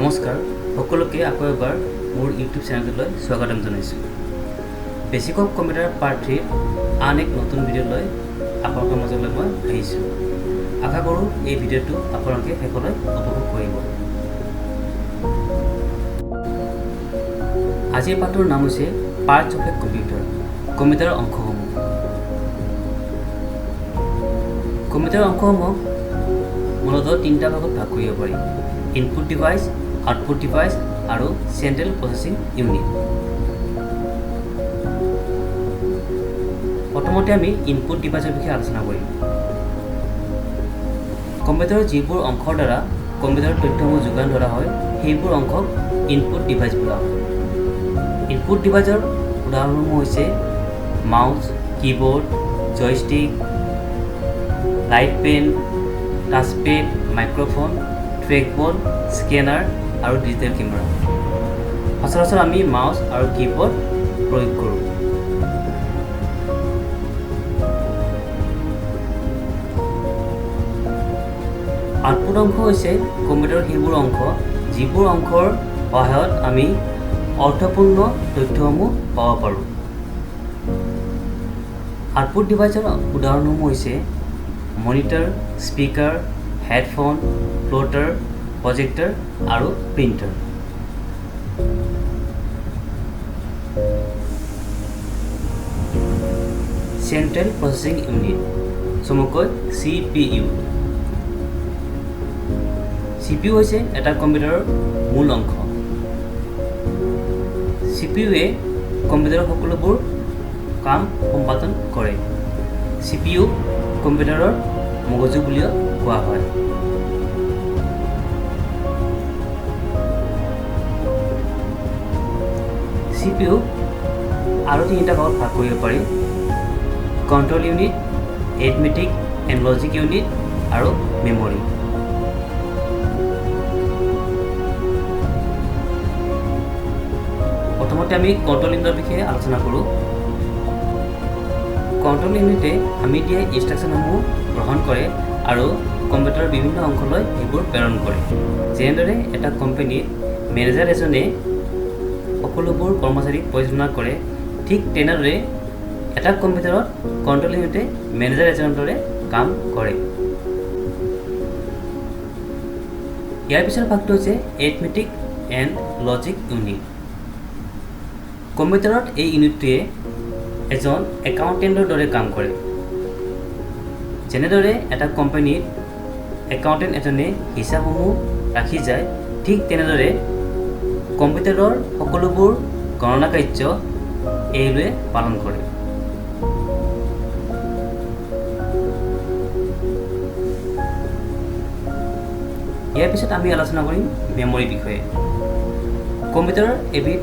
নমস্কাৰ সকলোকে আকৌ এবাৰ মোৰ ইউটিউব চেনেললৈ স্বাগতম জনাইছোঁ। বেচিক অফ কম্পিউটাৰ পাৰ্ট 3 আন এক নতুন ভিডিঅ'লৈ আপোনালোকৰ মাজলৈ মই আহিছোঁ। আশা কৰোঁ এই ভিডিঅ'টো আপোনালোকে শেষলৈ উপভোগ কৰিব। আজিৰ পাঠটোৰ নাম হৈছে পাৰ্টছ অফ এ কম্পিউটাৰ, কম্পিউটাৰৰ অংশসমূহ। কম্পিউটাৰৰ অংশসমূহ মূলতঃ তিনিটা ভাগত ভাগ কৰিব পাৰি: ইনপুট ডিভাইচ, আউটপুট ডিভাইচ আৰু চেণ্ট্ৰেল প্ৰচেছিং ইউনিট। প্ৰথমতে আমি ইনপুট ডিভাইচৰ বিষয়ে আলোচনা কৰিম। কম্পিউটাৰৰ যিবোৰ অংশৰ দ্বাৰা কম্পিউটাৰৰ তথ্যসমূহ যোগান ধৰা হয় সেইবোৰ অংশক ইনপুট ডিভাইচ বোলা হয়। ইনপুট ডিভাইচৰ উদাহৰণসমূহ হৈছে mouse, keyboard, joystick, light pen, touchpad, microphone, trackball, scanner আৰু ডিজিটেল কেমেৰা। সচৰাচৰ আমি মাউচ আৰু কীবৰ্ড প্ৰয়োগ কৰোঁ। আউটপুট অংশ হৈছে কম্পিউটাৰৰ সেইবোৰ অংশ যিবোৰ অংশৰ সহায়ত আমি অৰ্থপূৰ্ণ তথ্যসমূহ পাব পাৰোঁ। আউটপুট ডিভাইচৰ উদাহৰণসমূহ হৈছে মনিটৰ, স্পীকাৰ, হেডফোন, ফ্লোটাৰ, প্ৰজেক্টৰ আৰু প্ৰিণ্টাৰ। চেণ্ট্ৰেল প্ৰচেছিং ইউনিট, চমুকৈ CPU। CPU হৈছে এটা কম্পিউটাৰৰ মূল অংশ। CPUৱে কম্পিউটাৰৰ সকলোবোৰ কাম সম্পাদন কৰে। CPU কম্পিউটাৰৰ মগজু বুলিও কোৱা হয়। CPU আৰু তিনিটা ভাগত ভাগ কৰিব পাৰি: control unit, arithmetic and logic unit আৰু মেমৰি। প্ৰথমতে আমি কণ্ট্ৰল ইউনিটৰ বিষয়ে আলোচনা কৰোঁ। কণ্ট্ৰল ইউনিটে আমি দিয়া ইনষ্ট্ৰাকশ্যনসমূহ গ্ৰহণ কৰে আৰু কম্পিউটাৰৰ বিভিন্ন অংশলৈ সেইবোৰ প্ৰেৰণ কৰে। যেনেদৰে এটা কোম্পানীত মেনেজাৰ এজনে সকলোবোৰ কৰ্মচাৰীক পৰিচালনা কৰে, ঠিক তেনেদৰে এটা কম্পিউটাৰত কণ্ট্ৰল ইউনিটে মেনেজাৰ এজনৰ দৰে কাম কৰে। ইয়াৰ পিছৰ ভাগটো হৈছে এৰিথমেটিক এণ্ড লজিক ইউনিট। কম্পিউটাৰত এই ইউনিটটোৱে এজন একাউণ্টেণ্টৰ দৰে কাম কৰে। যেনেদৰে এটা কোম্পানীত একাউণ্টেণ্ট এজনে হিচাপসমূহ ৰাখি যায়, ঠিক তেনেদৰে কম্পিউটাৰৰ সকলোবোৰ গণনা কাৰ্য এইটোৱে পালন কৰে। ইয়াৰ পিছত আমি আলোচনা কৰিম মেমৰি বিষয়ে। কম্পিউটাৰৰ এবিধ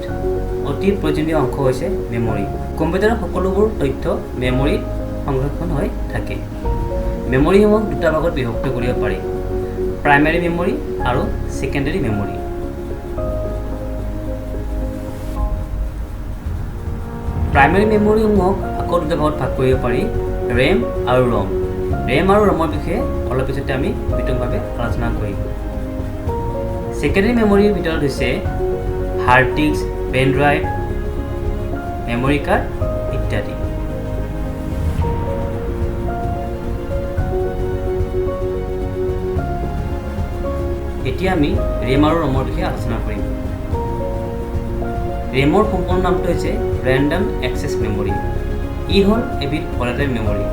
অতি প্ৰয়োজনীয় অংশ হৈছে মেমৰি। কম্পিউটাৰৰ সকলোবোৰ তথ্য মেমৰিত সংৰক্ষণ হৈ থাকে। মেমৰিসমূহক দুটা ভাগত বিভক্ত কৰিব পাৰি: প্ৰাইমেৰী মেমৰি আৰু ছেকেণ্ডেৰী মেমৰি। প্ৰাইমেৰী মেমৰিসমূহক আকৌ দুটা ভাগত ভাগ কৰিব পাৰি: ৰেম আৰু ৰম। ৰেম আৰু ৰমৰ বিষয়ে অলপ পিছতে আমি বিতংভাৱে আলোচনা কৰিম। ছেকেণ্ডেৰী মেমৰিৰ ভিতৰত হৈছে hard disk, pen drive, memory card ইত্যাদি। এতিয়া আমি ৰেম আৰু ৰমৰ বিষয়ে আলোচনা কৰিম। ৰেমৰ সম্পূৰ্ণ নামটো হৈছে ৰেণ্ডম এক্সেছ মেমৰি। ই হ'ল এবিধ ভলাটাইল মেমৰি।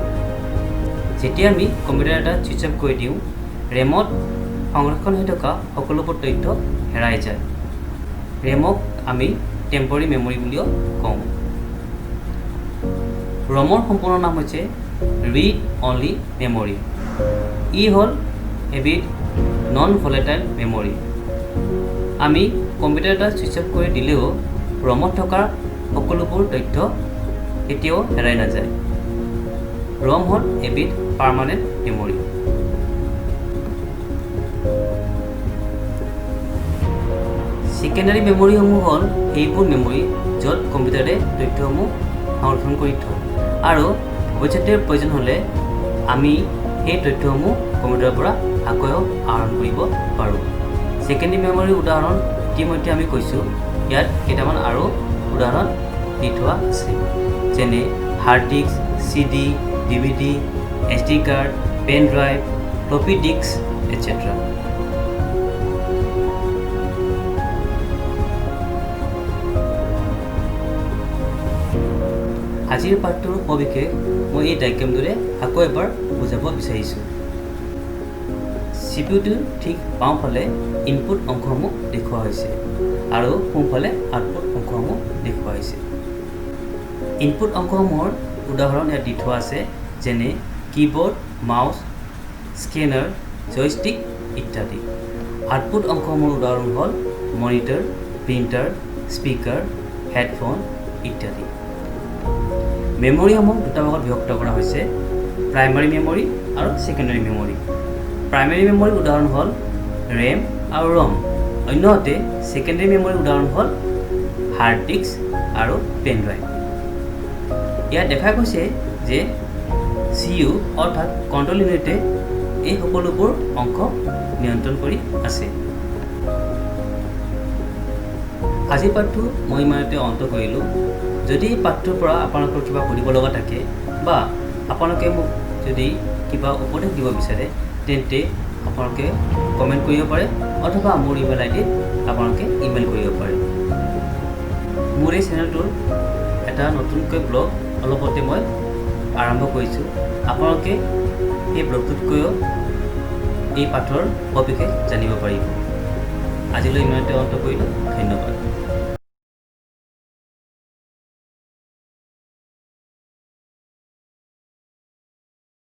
যেতিয়া আমি কম্পিউটাৰ এটা ছুইচ অফ কৰি দিওঁ, ৰেমত সংৰক্ষণ হৈ থকা সকলোবোৰ তথ্য হেৰাই যায়। ৰেমক আমি টেম্পৰাৰী মেমৰি বুলিও কওঁ। ৰমৰ সম্পূৰ্ণ নাম হৈছে ৰিড অনলি মেমৰি। ই হ'ল এবিধ নন ভলেটাইল মেমৰি। আমি কম্পিউটাৰ এটা ছুইচ অফ কৰি দিলেও ৰমত থকা সকলোবোৰ তথ্য কেতিয়াও হেৰাই নাযায়। ৰম হ'ল এবিধ পাৰ্মানেণ্ট মেমৰি। ছেকেণ্ডাৰী মেমৰিসমূহ হ'ল সেইবোৰ মেমৰি য'ত কম্পিউটাৰে তথ্যসমূহ সংৰক্ষণ কৰি থয় আৰু ভৱিষ্যতে প্ৰয়োজন হ'লে আমি সেই তথ্যসমূহ কম্পিউটাৰৰ পৰা আকৌ আহৰণ কৰিব পাৰোঁ। সেকেন্ডাৰী মেমৰিৰ উদাহৰণ ইতিমধ্যে আমি কৈছোঁ। ইয়াত কেইটামান আৰু উদাহৰণ দি থোৱা আছে, যেনে hard disk, CD, DVD, SD card, pen drive, floppy disk etc. আজিৰ পাঠটোৰ সবিশেষ মই এই ডায়েগ্ৰামটোৰে আকৌ এবাৰ বুজাব বিচাৰিছোঁ। CPUটোৰ ঠিক বাওঁফালে ইনপুট অংশসমূহ দেখুওৱা হৈছে আৰু সোঁফালে আউটপুট অংশসমূহ দেখুওৱা হৈছে। ইনপুট অংশসমূহৰ উদাহৰণ ইয়াত দি থোৱা আছে, যেনে কীবৰ্ড, মাউচ, স্কেনাৰ, জয়ষ্টিক ইত্যাদি। আউটপুট অংশসমূহৰ উদাহৰণ হ'ল মনিটৰ, প্ৰিণ্টাৰ, স্পীকাৰ, হেডফোন ইত্যাদি। মেমৰিসমূহ দুটা ভাগত বিভক্ত কৰা হৈছে, প্ৰাইমাৰী মেমৰি আৰু ছেকেণ্ডাৰী মেমৰি। প্ৰাইমাৰী মেমৰিৰ উদাহৰণ হ'ল ৰেম আৰু ৰম। অন্যহাতে ছেকেণ্ডাৰী মেমৰিৰ উদাহৰণ হ'ল হাৰ্ড ডিস্ক আৰু পেন ড্ৰাইভ। ইয়াত দেখা গৈছে যে CU অৰ্থাৎ কণ্ট্ৰল ইউনিটে এই সকলোবোৰ অংশ নিয়ন্ত্ৰণ কৰি আছে। আজিৰ পাঠটো মই ইমানতে অন্ত কৰিলোঁ। যদি এই পাঠটোৰ পৰা আপোনালোকৰ কিবা সুধিব লগা থাকে বা আপোনালোকে মোক যদি কিবা উপদেশ দিব বিচাৰে, তেন্তে আপোনালোকে কমেণ্ট কৰিব পাৰে অথবা মোৰ ইমেইল আইডিত আপোনালোকে ইমেইল কৰিব পাৰে। মোৰ এই চেনেলটোৰ এটা নতুনকৈ ব্লগ অলপতে মই আৰম্ভ কৰিছোঁ। আপোনালোকে এই ব্লগটোতকৈও এই পাঠৰ সবিশেষ জানিব পাৰিব। আজিলৈ ইমানতে অন্ত কৰিলোঁ। ধন্যবাদ।